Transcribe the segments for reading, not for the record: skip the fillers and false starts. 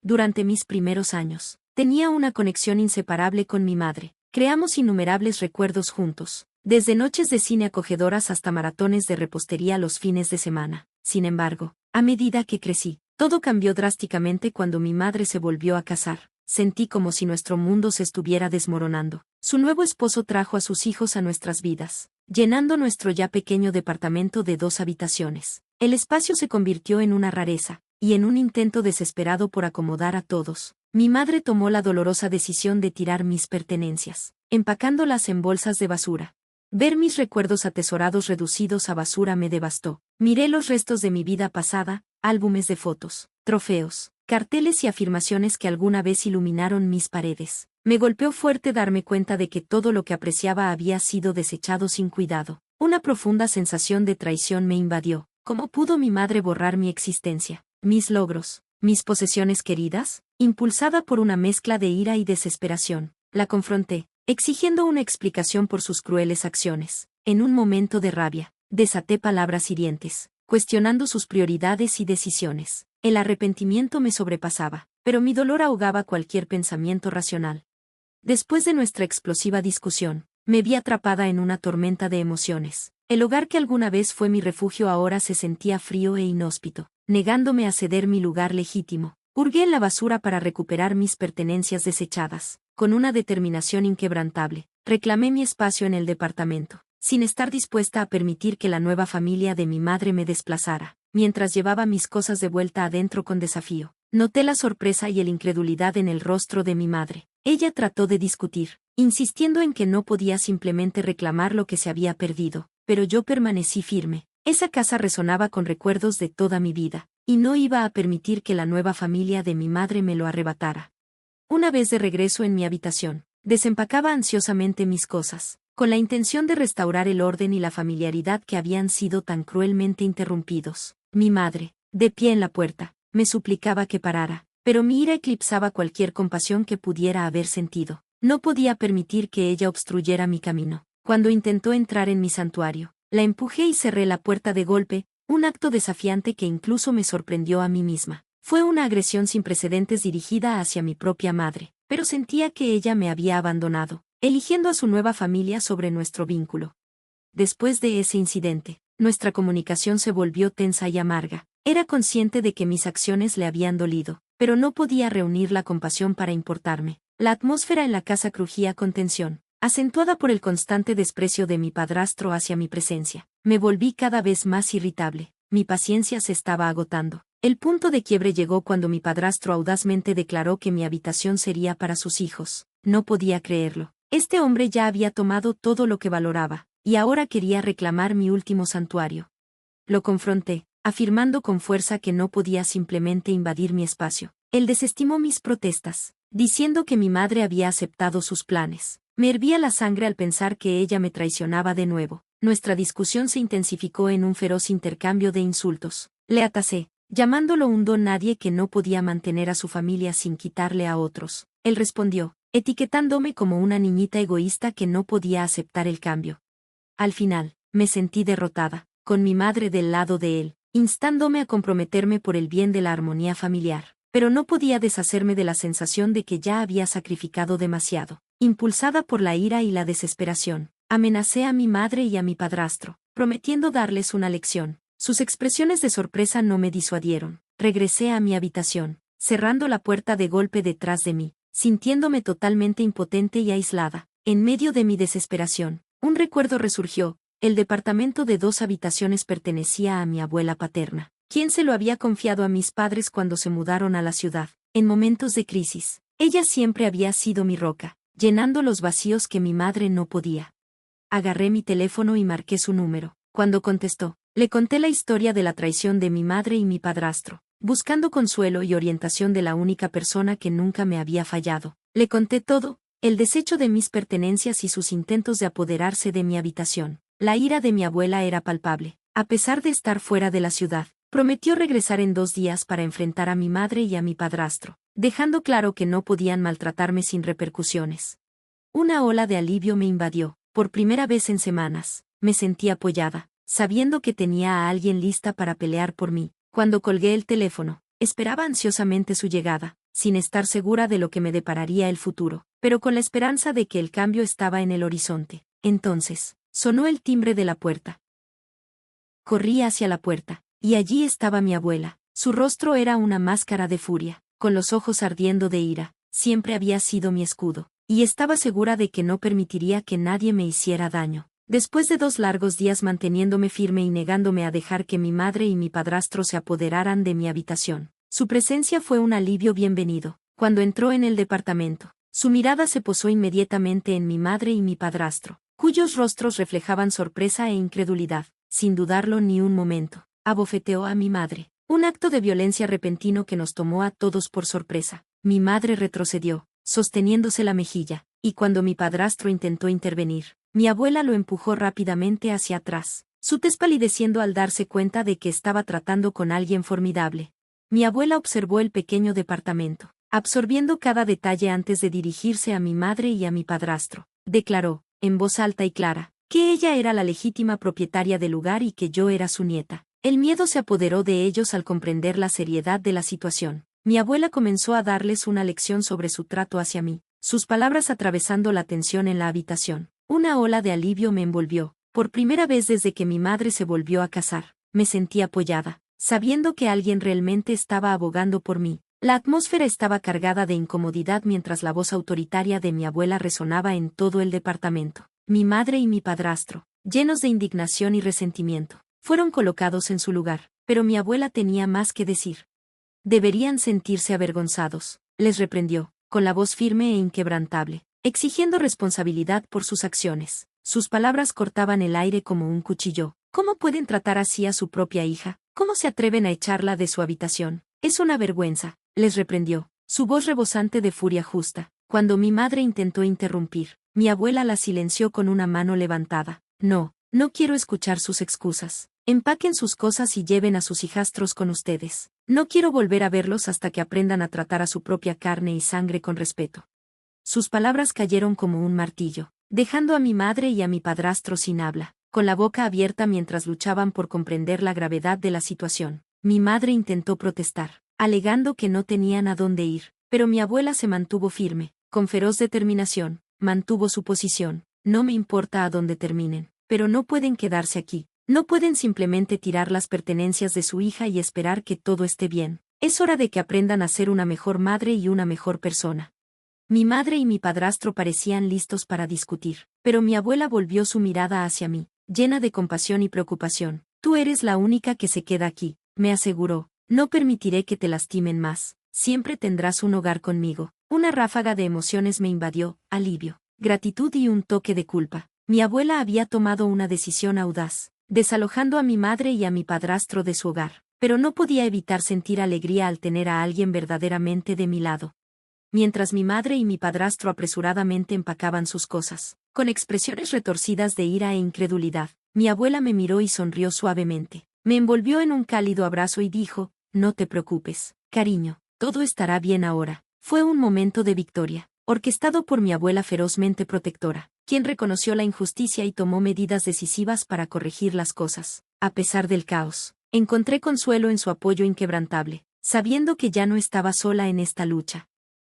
Durante mis primeros años, tenía una conexión inseparable con mi madre. Creamos innumerables recuerdos juntos, desde noches de cine acogedoras hasta maratones de repostería los fines de semana. Sin embargo, a medida que crecí, todo cambió drásticamente cuando mi madre se volvió a casar. Sentí como si nuestro mundo se estuviera desmoronando. Su nuevo esposo trajo a sus hijos a nuestras vidas, llenando nuestro ya pequeño departamento de 2 habitaciones. El espacio se convirtió en una rareza, y en un intento desesperado por acomodar a todos, mi madre tomó la dolorosa decisión de tirar mis pertenencias, empacándolas en bolsas de basura. Ver mis recuerdos atesorados reducidos a basura me devastó. Miré los restos de mi vida pasada, álbumes de fotos, trofeos, carteles y afirmaciones que alguna vez iluminaron mis paredes. Me golpeó fuerte darme cuenta de que todo lo que apreciaba había sido desechado sin cuidado. Una profunda sensación de traición me invadió. ¿Cómo pudo mi madre borrar mi existencia, mis logros, mis posesiones queridas? Impulsada por una mezcla de ira y desesperación, la confronté, exigiendo una explicación por sus crueles acciones. En un momento de rabia, desaté palabras hirientes, cuestionando sus prioridades y decisiones. El arrepentimiento me sobrepasaba, pero mi dolor ahogaba cualquier pensamiento racional. Después de nuestra explosiva discusión, me vi atrapada en una tormenta de emociones. El hogar que alguna vez fue mi refugio ahora se sentía frío e inhóspito, negándome a ceder mi lugar legítimo. Hurgué en la basura para recuperar mis pertenencias desechadas. Con una determinación inquebrantable, reclamé mi espacio en el departamento, sin estar dispuesta a permitir que la nueva familia de mi madre me desplazara. Mientras llevaba mis cosas de vuelta adentro con desafío, noté la sorpresa y la incredulidad en el rostro de mi madre. Ella trató de discutir, insistiendo en que no podía simplemente reclamar lo que se había perdido, pero yo permanecí firme. Esa casa resonaba con recuerdos de toda mi vida, y no iba a permitir que la nueva familia de mi madre me lo arrebatara. Una vez de regreso en mi habitación, desempacaba ansiosamente mis cosas, con la intención de restaurar el orden y la familiaridad que habían sido tan cruelmente interrumpidos. Mi madre, de pie en la puerta, me suplicaba que parara, pero mi ira eclipsaba cualquier compasión que pudiera haber sentido. No podía permitir que ella obstruyera mi camino. Cuando intentó entrar en mi santuario, la empujé y cerré la puerta de golpe, un acto desafiante que incluso me sorprendió a mí misma. Fue una agresión sin precedentes dirigida hacia mi propia madre, pero sentía que ella me había abandonado, eligiendo a su nueva familia sobre nuestro vínculo. Después de ese incidente, nuestra comunicación se volvió tensa y amarga. Era consciente de que mis acciones le habían dolido, pero no podía reunir la compasión para importarme. La atmósfera en la casa crujía con tensión, acentuada por el constante desprecio de mi padrastro hacia mi presencia. Me volví cada vez más irritable. Mi paciencia se estaba agotando. El punto de quiebre llegó cuando mi padrastro audazmente declaró que mi habitación sería para sus hijos. No podía creerlo. Este hombre ya había tomado todo lo que valoraba, y ahora quería reclamar mi último santuario. Lo confronté, afirmando con fuerza que no podía simplemente invadir mi espacio. Él desestimó mis protestas, diciendo que mi madre había aceptado sus planes. Me hervía la sangre al pensar que ella me traicionaba de nuevo. Nuestra discusión se intensificó en un feroz intercambio de insultos. Le atacé, llamándolo un don nadie que no podía mantener a su familia sin quitarle a otros. Él respondió, etiquetándome como una niñita egoísta que no podía aceptar el cambio. Al final, me sentí derrotada, con mi madre del lado de él, instándome a comprometerme por el bien de la armonía familiar. Pero no podía deshacerme de la sensación de que ya había sacrificado demasiado. Impulsada por la ira y la desesperación, amenacé a mi madre y a mi padrastro, prometiendo darles una lección. Sus expresiones de sorpresa no me disuadieron. Regresé a mi habitación, cerrando la puerta de golpe detrás de mí, sintiéndome totalmente impotente y aislada. En medio de mi desesperación, un recuerdo resurgió. El departamento de 2 habitaciones pertenecía a mi abuela paterna, quien se lo había confiado a mis padres cuando se mudaron a la ciudad. En momentos de crisis, ella siempre había sido mi roca, llenando los vacíos que mi madre no podía. Agarré mi teléfono y marqué su número. Cuando contestó, le conté la historia de la traición de mi madre y mi padrastro, buscando consuelo y orientación de la única persona que nunca me había fallado. Le conté todo, el desecho de mis pertenencias y sus intentos de apoderarse de mi habitación. La ira de mi abuela era palpable. A pesar de estar fuera de la ciudad, prometió regresar en 2 días para enfrentar a mi madre y a mi padrastro, dejando claro que no podían maltratarme sin repercusiones. Una ola de alivio me invadió. Por primera vez en semanas, me sentí apoyada, sabiendo que tenía a alguien lista para pelear por mí. Cuando colgué el teléfono, esperaba ansiosamente su llegada. sin estar segura de lo que me depararía el futuro, pero con la esperanza de que el cambio estaba en el horizonte. Entonces, sonó el timbre de la puerta. Corrí hacia la puerta, y allí estaba mi abuela. Su rostro era una máscara de furia, con los ojos ardiendo de ira. Siempre había sido mi escudo, y estaba segura de que no permitiría que nadie me hiciera daño. Después de 2 largos días manteniéndome firme y negándome a dejar que mi madre y mi padrastro se apoderaran de mi habitación, su presencia fue un alivio bienvenido. Cuando entró en el departamento, su mirada se posó inmediatamente en mi madre y mi padrastro, cuyos rostros reflejaban sorpresa e incredulidad. Sin dudarlo ni un momento, abofeteó a mi madre, un acto de violencia repentino que nos tomó a todos por sorpresa. Mi madre retrocedió, sosteniéndose la mejilla, y cuando mi padrastro intentó intervenir, mi abuela lo empujó rápidamente hacia atrás, su tez palideciendo al darse cuenta de que estaba tratando con alguien formidable. Mi abuela observó el pequeño departamento, absorbiendo cada detalle antes de dirigirse a mi madre y a mi padrastro. Declaró, en voz alta y clara, que ella era la legítima propietaria del lugar y que yo era su nieta. El miedo se apoderó de ellos al comprender la seriedad de la situación. Mi abuela comenzó a darles una lección sobre su trato hacia mí, sus palabras atravesando la tensión en la habitación. Una ola de alivio me envolvió. Por primera vez desde que mi madre se volvió a casar, me sentí apoyada, sabiendo que alguien realmente estaba abogando por mí. La atmósfera estaba cargada de incomodidad mientras la voz autoritaria de mi abuela resonaba en todo el departamento. Mi madre y mi padrastro, llenos de indignación y resentimiento, fueron colocados en su lugar, pero mi abuela tenía más que decir. Deberían sentirse avergonzados, les reprendió, con la voz firme e inquebrantable, exigiendo responsabilidad por sus acciones. Sus palabras cortaban el aire como un cuchillo. ¿Cómo pueden tratar así a su propia hija? ¿Cómo se atreven a echarla de su habitación? Es una vergüenza, les reprendió, su voz rebosante de furia justa. Cuando mi madre intentó interrumpir, mi abuela la silenció con una mano levantada. No quiero escuchar sus excusas. Empaquen sus cosas y lleven a sus hijastros con ustedes. No quiero volver a verlos hasta que aprendan a tratar a su propia carne y sangre con respeto. Sus palabras cayeron como un martillo, dejando a mi madre y a mi padrastro sin habla, con la boca abierta mientras luchaban por comprender la gravedad de la situación. Mi madre intentó protestar, alegando que no tenían a dónde ir, pero mi abuela se mantuvo firme, con feroz determinación, mantuvo su posición. No me importa a dónde terminen, pero no pueden quedarse aquí. No pueden simplemente tirar las pertenencias de su hija y esperar que todo esté bien. Es hora de que aprendan a ser una mejor madre y una mejor persona. Mi madre y mi padrastro parecían listos para discutir, pero mi abuela volvió su mirada hacia mí, llena de compasión y preocupación. Tú eres la única que se queda aquí, me aseguró. No permitiré que te lastimen más. Siempre tendrás un hogar conmigo. Una ráfaga de emociones me invadió, alivio, gratitud y un toque de culpa. Mi abuela había tomado una decisión audaz, desalojando a mi madre y a mi padrastro de su hogar, pero no podía evitar sentir alegría al tener a alguien verdaderamente de mi lado. Mientras mi madre y mi padrastro apresuradamente empacaban sus cosas, con expresiones retorcidas de ira e incredulidad, mi abuela me miró y sonrió suavemente. Me envolvió en un cálido abrazo y dijo, no te preocupes, cariño, todo estará bien ahora. Fue un momento de victoria, orquestado por mi abuela ferozmente protectora, quien reconoció la injusticia y tomó medidas decisivas para corregir las cosas. A pesar del caos, encontré consuelo en su apoyo inquebrantable, sabiendo que ya no estaba sola en esta lucha.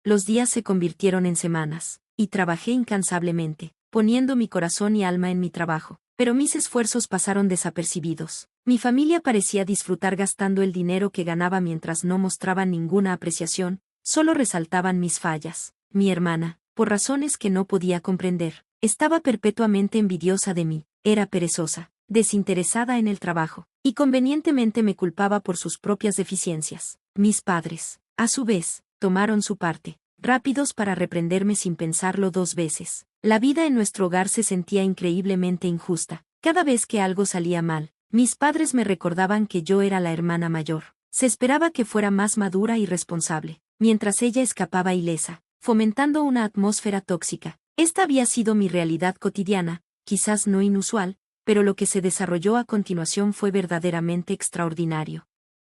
Los días se convirtieron en semanas, y trabajé incansablemente, poniendo mi corazón y alma en mi trabajo, pero mis esfuerzos pasaron desapercibidos. Mi familia parecía disfrutar gastando el dinero que ganaba mientras no mostraban ninguna apreciación, solo resaltaban mis fallas. Mi hermana, por razones que no podía comprender, estaba perpetuamente envidiosa de mí, era perezosa, desinteresada en el trabajo, y convenientemente me culpaba por sus propias deficiencias. Mis padres, a su vez, tomaron su parte, rápidos para reprenderme sin pensarlo 2 veces. La vida en nuestro hogar se sentía increíblemente injusta. Cada vez que algo salía mal, mis padres me recordaban que yo era la hermana mayor. Se esperaba que fuera más madura y responsable, mientras ella escapaba ilesa, fomentando una atmósfera tóxica. Esta había sido mi realidad cotidiana, quizás no inusual, pero lo que se desarrolló a continuación fue verdaderamente extraordinario.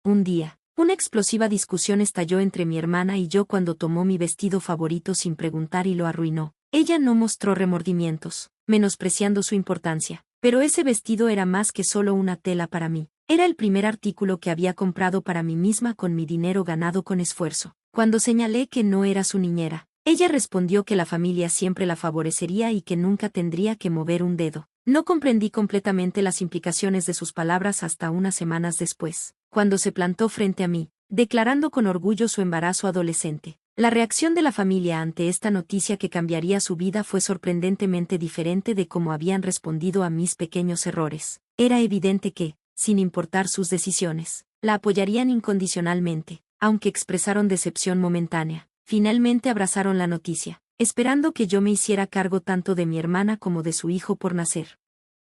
Un día, una explosiva discusión estalló entre mi hermana y yo cuando tomó mi vestido favorito sin preguntar y lo arruinó. Ella no mostró remordimientos, menospreciando su importancia, pero ese vestido era más que solo una tela para mí. Era el primer artículo que había comprado para mí misma con mi dinero ganado con esfuerzo. Cuando señalé que no era su niñera, ella respondió que la familia siempre la favorecería y que nunca tendría que mover un dedo. No comprendí completamente las implicaciones de sus palabras hasta unas semanas después, cuando se plantó frente a mí, declarando con orgullo su embarazo adolescente. La reacción de la familia ante esta noticia que cambiaría su vida fue sorprendentemente diferente de cómo habían respondido a mis pequeños errores. Era evidente que, sin importar sus decisiones, la apoyarían incondicionalmente, aunque expresaron decepción momentánea. Finalmente abrazaron la noticia, esperando que yo me hiciera cargo tanto de mi hermana como de su hijo por nacer.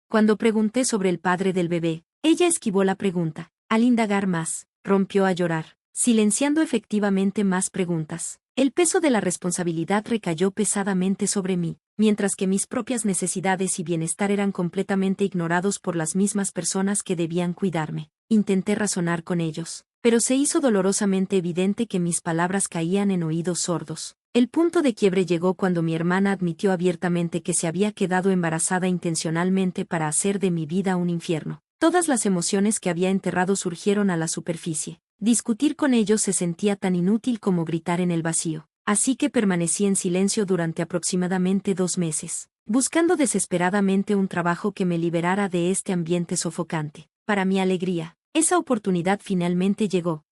Cuando pregunté sobre el padre del bebé, ella esquivó la pregunta. Al indagar más, rompió a llorar, silenciando efectivamente más preguntas. El peso de la responsabilidad recayó pesadamente sobre mí, mientras que mis propias necesidades y bienestar eran completamente ignorados por las mismas personas que debían cuidarme. Intenté razonar con ellos, pero se hizo dolorosamente evidente que mis palabras caían en oídos sordos. El punto de quiebre llegó cuando mi hermana admitió abiertamente que se había quedado embarazada intencionalmente para hacer de mi vida un infierno. Todas las emociones que había enterrado surgieron a la superficie. Discutir con ellos se sentía tan inútil como gritar en el vacío. Así que permanecí en silencio durante aproximadamente 2 meses, buscando desesperadamente un trabajo que me liberara de este ambiente sofocante. Para mi alegría, esa oportunidad finalmente llegó.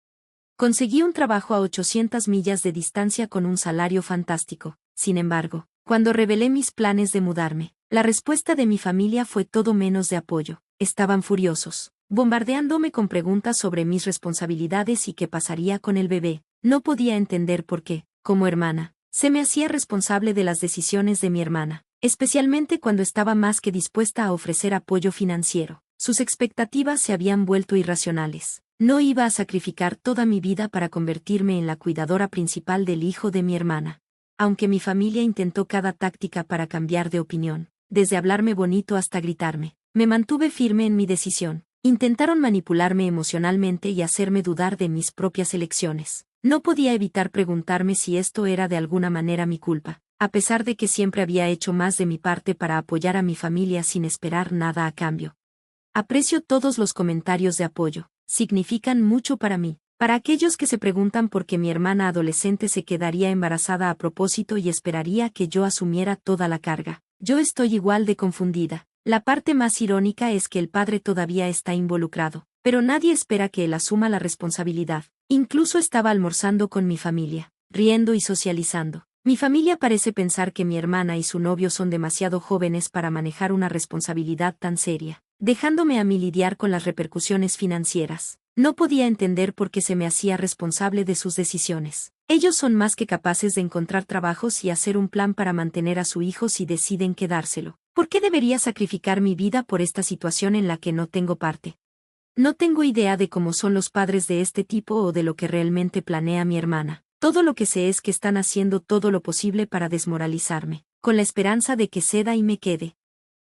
Conseguí un trabajo a 800 millas de distancia con un salario fantástico. Sin embargo, cuando revelé mis planes de mudarme, la respuesta de mi familia fue todo menos de apoyo. Estaban furiosos, bombardeándome con preguntas sobre mis responsabilidades y qué pasaría con el bebé. No podía entender por qué, como hermana, se me hacía responsable de las decisiones de mi hermana, especialmente cuando estaba más que dispuesta a ofrecer apoyo financiero. Sus expectativas se habían vuelto irracionales. No iba a sacrificar toda mi vida para convertirme en la cuidadora principal del hijo de mi hermana. Aunque mi familia intentó cada táctica para cambiar de opinión, desde hablarme bonito hasta gritarme, me mantuve firme en mi decisión. Intentaron manipularme emocionalmente y hacerme dudar de mis propias elecciones. No podía evitar preguntarme si esto era de alguna manera mi culpa, a pesar de que siempre había hecho más de mi parte para apoyar a mi familia sin esperar nada a cambio. Aprecio todos los comentarios de apoyo, significan mucho para mí. Para aquellos que se preguntan por qué mi hermana adolescente se quedaría embarazada a propósito y esperaría que yo asumiera toda la carga, yo estoy igual de confundida. La parte más irónica es que el padre todavía está involucrado, pero nadie espera que él asuma la responsabilidad. Incluso estaba almorzando con mi familia, riendo y socializando. Mi familia parece pensar que mi hermana y su novio son demasiado jóvenes para manejar una responsabilidad tan seria, dejándome a mí lidiar con las repercusiones financieras. No podía entender por qué se me hacía responsable de sus decisiones. Ellos son más que capaces de encontrar trabajos y hacer un plan para mantener a su hijo si deciden quedárselo. ¿Por qué debería sacrificar mi vida por esta situación en la que no tengo parte? No tengo idea de cómo son los padres de este tipo o de lo que realmente planea mi hermana. Todo lo que sé es que están haciendo todo lo posible para desmoralizarme, con la esperanza de que ceda y me quede.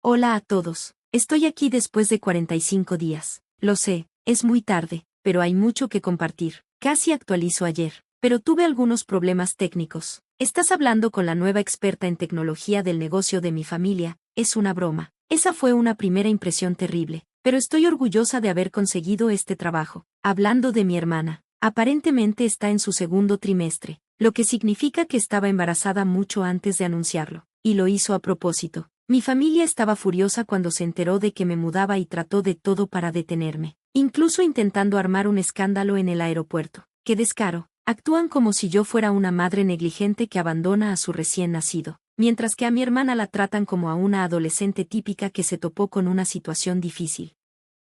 Hola a todos. Estoy aquí después de 45 días. Lo sé, es muy tarde, pero hay mucho que compartir. Casi actualizo ayer, pero tuve algunos problemas técnicos. Estás hablando con la nueva experta en tecnología del negocio de mi familia. Es una broma. Esa fue una primera impresión terrible, pero estoy orgullosa de haber conseguido este trabajo. Hablando de mi hermana, aparentemente está en su segundo trimestre, lo que significa que estaba embarazada mucho antes de anunciarlo, y lo hizo a propósito. Mi familia estaba furiosa cuando se enteró de que me mudaba y trató de todo para detenerme, incluso intentando armar un escándalo en el aeropuerto. ¡Qué descaro! Actúan como si yo fuera una madre negligente que abandona a su recién nacido, mientras que a mi hermana la tratan como a una adolescente típica que se topó con una situación difícil.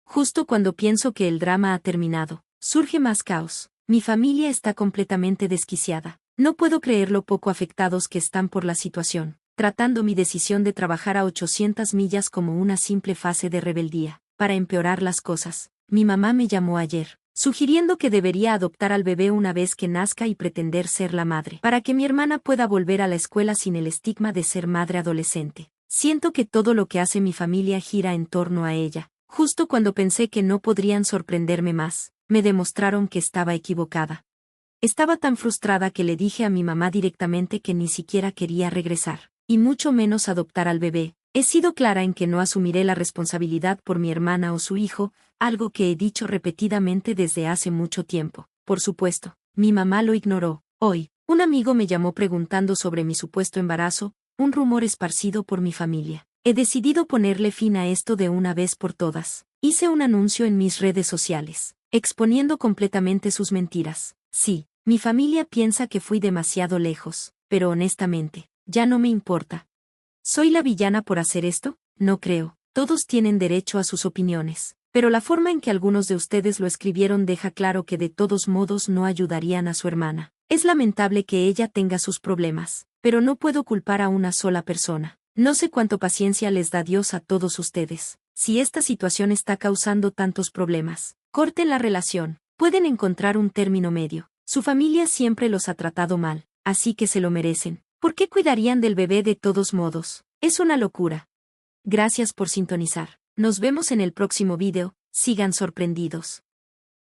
Justo cuando pienso que el drama ha terminado, surge más caos. Mi familia está completamente desquiciada. No puedo creer lo poco afectados que están por la situación, tratando mi decisión de trabajar a 800 millas como una simple fase de rebeldía. Para empeorar las cosas, mi mamá me llamó ayer, sugiriendo que debería adoptar al bebé una vez que nazca y pretender ser la madre, para que mi hermana pueda volver a la escuela sin el estigma de ser madre adolescente. Siento que todo lo que hace mi familia gira en torno a ella. Justo cuando pensé que no podrían sorprenderme más, me demostraron que estaba equivocada. Estaba tan frustrada que le dije a mi mamá directamente que ni siquiera quería regresar, y mucho menos adoptar al bebé. He sido clara en que no asumiré la responsabilidad por mi hermana o su hijo, algo que he dicho repetidamente desde hace mucho tiempo. Por supuesto, mi mamá lo ignoró, Hoy, un amigo me llamó preguntando sobre mi supuesto embarazo, un rumor esparcido por mi familia. He decidido ponerle fin a esto de una vez por todas. Hice un anuncio en mis redes sociales, exponiendo completamente sus mentiras. Sí, mi familia piensa que fui demasiado lejos, pero honestamente, ya no me importa. ¿Soy la villana por hacer esto? No creo. Todos tienen derecho a sus opiniones. Pero la forma en que algunos de ustedes lo escribieron deja claro que de todos modos no ayudarían a su hermana. Es lamentable que ella tenga sus problemas, pero no puedo culpar a una sola persona. No sé cuánto paciencia les da Dios a todos ustedes. Si esta situación está causando tantos problemas, corten la relación. Pueden encontrar un término medio. Su familia siempre los ha tratado mal, así que se lo merecen. ¿Por qué cuidarían del bebé de todos modos? Es una locura. Gracias por sintonizar. Nos vemos en el próximo video, sigan sorprendidos.